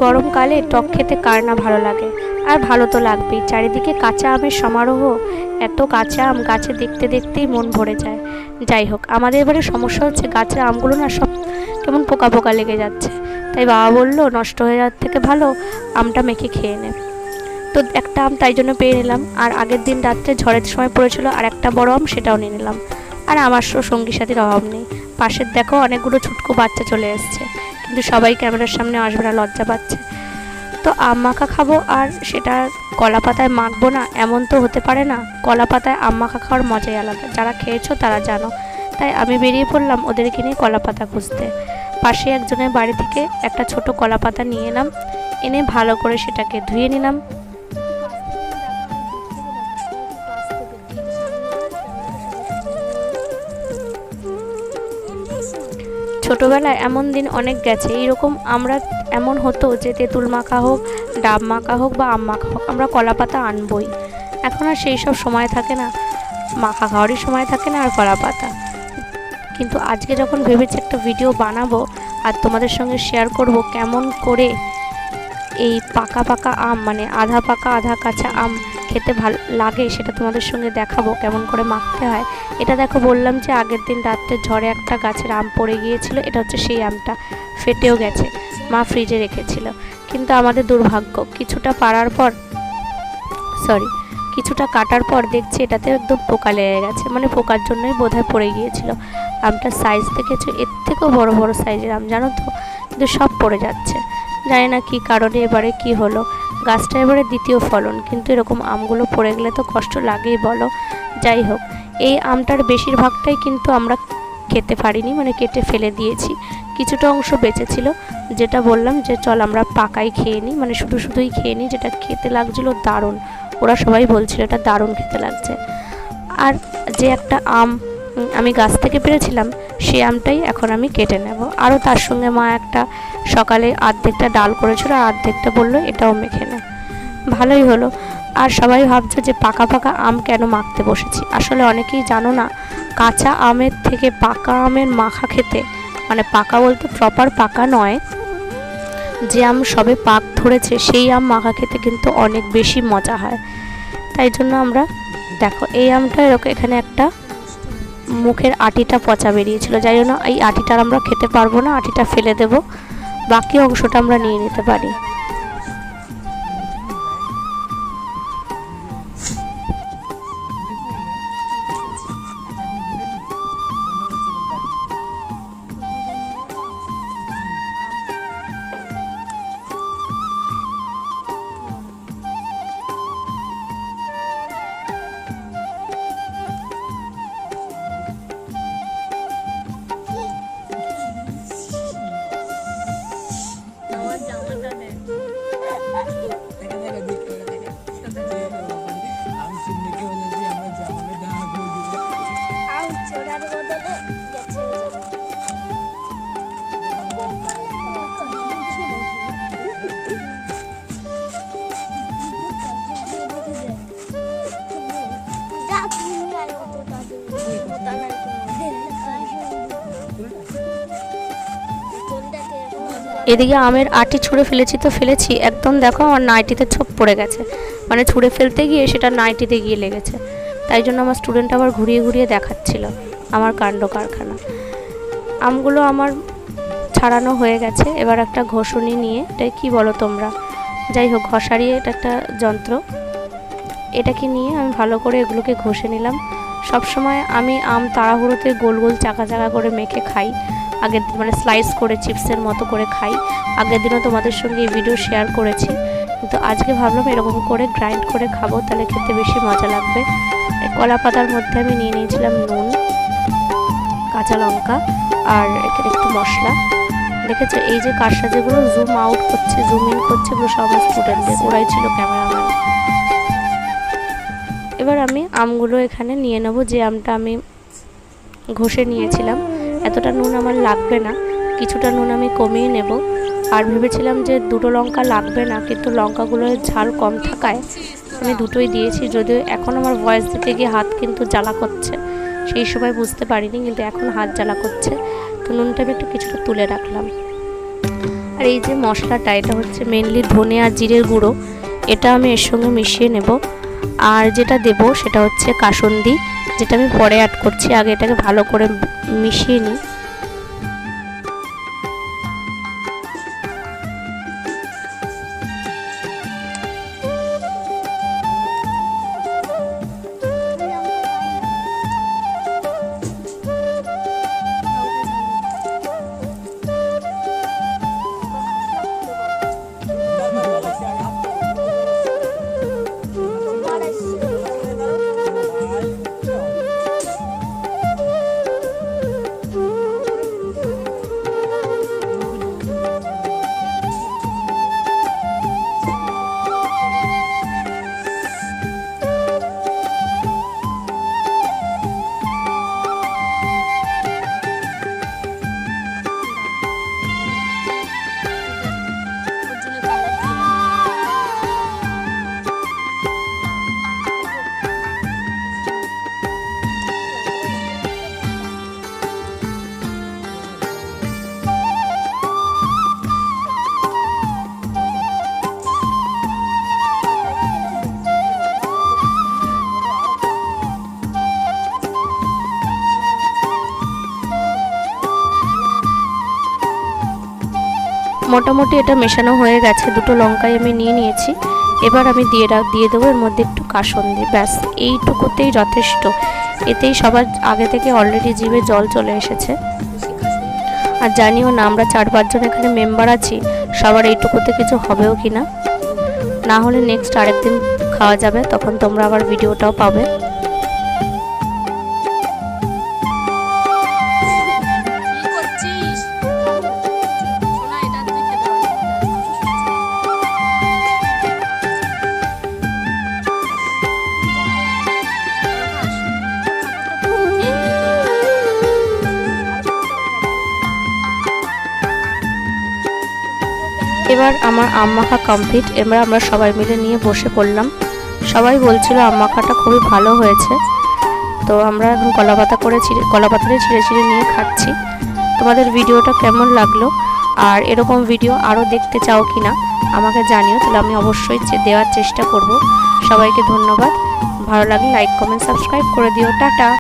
গরমকালে টক খেতে কার না ভালো লাগে, আর ভালো তো লাগবেই। চারিদিকে কাঁচা আমের সমারোহ, এত কাঁচা আম গাছে দেখতে দেখতেই মন ভরে যায়। যাই হোক, আমাদের এবারে সমস্যা হচ্ছে গাছের আমগুলো না সব কেমন পোকা পোকা লেগে যাচ্ছে। তাই বাবা বললো নষ্ট হয়ে যাওয়ার থেকে ভালো আমটা মেখে খেয়ে নে। তো একটা আম তাই জন্য পেয়ে নিলাম, আর আগের দিন রাত্রে ঝড়ের সময় পড়েছিল আর একটা বড় আম, সেটাও নিয়ে নিলাম। আর আমার সঙ্গী সাথীর অভাব নেই। পাশের দেখো অনেকগুলো ছুটকো বাচ্চা চলে এসছে, কিন্তু সবাই ক্যামেরার সামনে আসবে না, লজ্জা পাচ্ছে। তো আম মাখা খাবো, আর সেটা কলা পাতায় মাখবো না এমন তো হতে পারে না। কলা পাতায় আম মাখা খাওয়ার মজাই আলাদা, যারা খেয়েছো তারা জানো। তাই আমি বেরিয়ে পড়লাম ওদেরকে নিয়ে কলা পাতা খুঁজতে। পাশে একজনের বাড়ি থেকে একটা ছোট কলা পাতা নিয়ে এলাম, এনে ভালো করে সেটাকে ধুয়ে নিলাম। ছোটোবেলায় এমন দিন অনেক গেছে, এইরকম আমরা এমন হতো যে তেঁতুল মাখা হোক, ডাব মাখা হোক বা আম মাখা হোক, আমরা কলা পাতা আনবই। এখন আর সেই সব সময় থাকে না, মাখা খাওয়ারই সময় থাকে না আর কলা পাতা। কিন্তু আজকে যখন ভেবেছি একটা ভিডিও বানাবো আর তোমাদের সঙ্গে শেয়ার করব কেমন করে এই পাকা পাকা আম, মানে আধা পাকা আধা কাঁচা আম খেতে ভালো লাগে, সেটা তোমাদের সঙ্গে দেখাবো কেমন করে মাখতে হয়। এটা দেখো, বললাম যে আগের দিন রাত্রে ঝড়ে একটা গাছের আম পড়ে গিয়েছিল, এটা হচ্ছে সেই আমটা, ফেটেও গেছে, মা ফ্রিজে রেখেছিল। কিন্তু আমাদের দুর্ভাগ্য, কিছুটা কাটার পর দেখছি এটাতে একদম পোকা লেগে গেছে, মানে পোকার জন্যই বোধহয় পড়ে গিয়েছিল। আমটার সাইজ দেখেছো, এর থেকেও বড় বড় সাইজের আম জানো তো, কিন্তু সব পড়ে যাচ্ছে। জানি না কী কারণে, এবারে কি হলো। গাছটা এবারে দ্বিতীয় ফলন, কিন্তু এরকম আমগুলো পড়ে গেলে তো কষ্ট লাগেই বলো। যাই হোক, এই আমটার বেশিরভাগটাই কিন্তু আমরা খেতে পারিনি, মানে কেটে ফেলে দিয়েছি। কিছুটা অংশ বেঁচেছিল, যেটা বললাম যে চল আমরা পাকাই খেয়ে নিই, মানে শুধুই খেয়ে নিই। যেটা খেতে লাগছিল দারুণ, ওরা সবাই বলছিল এটা দারুণ খেতে লাগছে। আর যে একটা আম আমি গাছ থেকে পেরেছিলাম, সেই আমটাই এখন আমি কেটে নেব। আরও তার সঙ্গে মা একটা সকালে অর্ধেকটা ডাল করেছিল, আর অর্ধেকটা বললো এটাও মেখে নে। ভালোই হলো। আর সবাই ভাবছে যে পাকা পাকা আম কেন মাখতে বসেছি। আসলে অনেকেই জানো না, কাঁচা আমের থেকে পাকা আমের মাখা খেতে, মানে পাকা বলতে প্রপার পাকা নয়, যে আম সবে পাক ধরেছে সেই আম মাখা খেতে কিন্তু অনেক বেশি মজা হয়। তাই জন্য আমরা দেখো, এই আমটা এরকম এখানে একটা মুখের আটিটা পচা বেরিয়েছিল, যাই জন্য এই আটিটা আমরা খেতে পারবো না, আটিটা ফেলে দেব, বাকি অংশটা আমরা নিয়ে নিতে পারি। এদিকে আমের আটি ছুঁড়ে ফেলেছি তো ফেলেছি, একদম দেখো আমার নাইটিতে ছোপ পড়ে গেছে, মানে ছুঁড়ে ফেলতে গিয়ে সেটা নাইটিতে গিয়ে লেগেছে। তাই জন্য আমার স্টুডেন্ট আবার ঘুরিয়ে ঘুরিয়ে দেখাচ্ছিল আমার কাণ্ড কারখানা। আমগুলো আমার ছাড়ানো হয়ে গেছে, এবার একটা ঘষুনি নিয়ে, এটা কি বলো তোমরা, যাই হোক ঘষারি, এটা একটা যন্ত্র, এটাকে নিয়ে আমি ভালো করে এগুলোকে ঘষে নিলাম। সবসময় আমি আম তাড়াহুড়োতে গোল গোল চাকা চাকা করে মেখে খাই, আগের দিন মানে স্লাইস করে চিপসের মতো করে খাই। আগের দিনও তোমাদের সঙ্গে এই ভিডিও শেয়ার করেছি, কিন্তু আজকে ভাবলাম এরকম করে গ্রাইন্ড করে খাবো, তাহলে খেতে বেশি মজা লাগবে। কলা পাতার মধ্যে আমি নিয়ে নিয়েছিলাম নুন, কাঁচা লঙ্কা আর এখানে একটু মশলা। দেখেছো এই যে কারসাজিগুলো জুম আউট করছে, জুম ইন করছে, এগুলো সব স্টুডেন্টদের, ওরাই ছিল ক্যামেরাম্যান। এবার আমি আমগুলো এখানে নিয়ে নেব, যে আমটা আমি ঘষে নিয়েছিলাম। এতটা নুন আমার লাগবে না, কিছুটা নুন আমি কমিয়ে নেব। আর ভেবেছিলাম যে দুটো লঙ্কা লাগবে না, কিন্তু লঙ্কাগুলোর ঝাল কম থাকায় আমি দুটোই দিয়েছি। যদিও এখন আমার ভয়েস দিতে গিয়ে হাত কিন্তু জ্বালা করছে, সেই সময় বুঝতে পারিনি, কিন্তু এখন হাত জ্বালা করছে। তো নুনটা আমি একটু কিছুটা তুলে রাখলাম। আর এই যে মশলাটা, এটা হচ্ছে মেনলি ধনে আর জিরের গুঁড়ো, এটা আমি এর সঙ্গে মিশিয়ে নেব। আর যেটা দেব সেটা হচ্ছে কাসুন্দি, যেটা আমি পরে অ্যাড করছি। আগে এটাকে ভালো করে মিশিয়ে নিই। মোটামুটি এটা মেশানো হয়ে গেছে। দুটো লঙ্কাই আমি নিয়ে নিয়েছি। এবার আমি দিয়ে দেবো এর মধ্যে একটু কাসুন্দি। ব্যাস এইটুকুতেই যথেষ্ট। এতেই সবার আগে থেকে অলরেডি জিভে জল চলে এসেছে। আর জানিও না, আমরা 4-5 জন এখানে মেম্বার আছি, সবার এইটুকুতে কিছু হবেও কি না। না হলে নেক্সট আরেকদিন খাওয়া যাবে, তখন তোমরা আবার ভিডিওটাও পাবে। এবার আমার আম মাখা কমপ্লিট। এবার আমরা সবাই মিলে নিয়ে বসে পড়লাম। সবাই বলছিল আম মাখাটা খুবই ভালো হয়েছে। তো আমরা এখন কলাপাতারে ছিঁড়ে ছিঁড়ে নিয়ে খাচ্ছি। তোমাদের ভিডিওটা কেমন লাগলো, আর এরকম ভিডিও আরও দেখতে চাও কি না আমাকে জানিও, তাহলে আমি অবশ্যই দেওয়ার চেষ্টা করব। সবাইকে ধন্যবাদ। ভালো লাগলে লাইক, কমেন্ট, সাবস্ক্রাইব করে দিও। টাটা।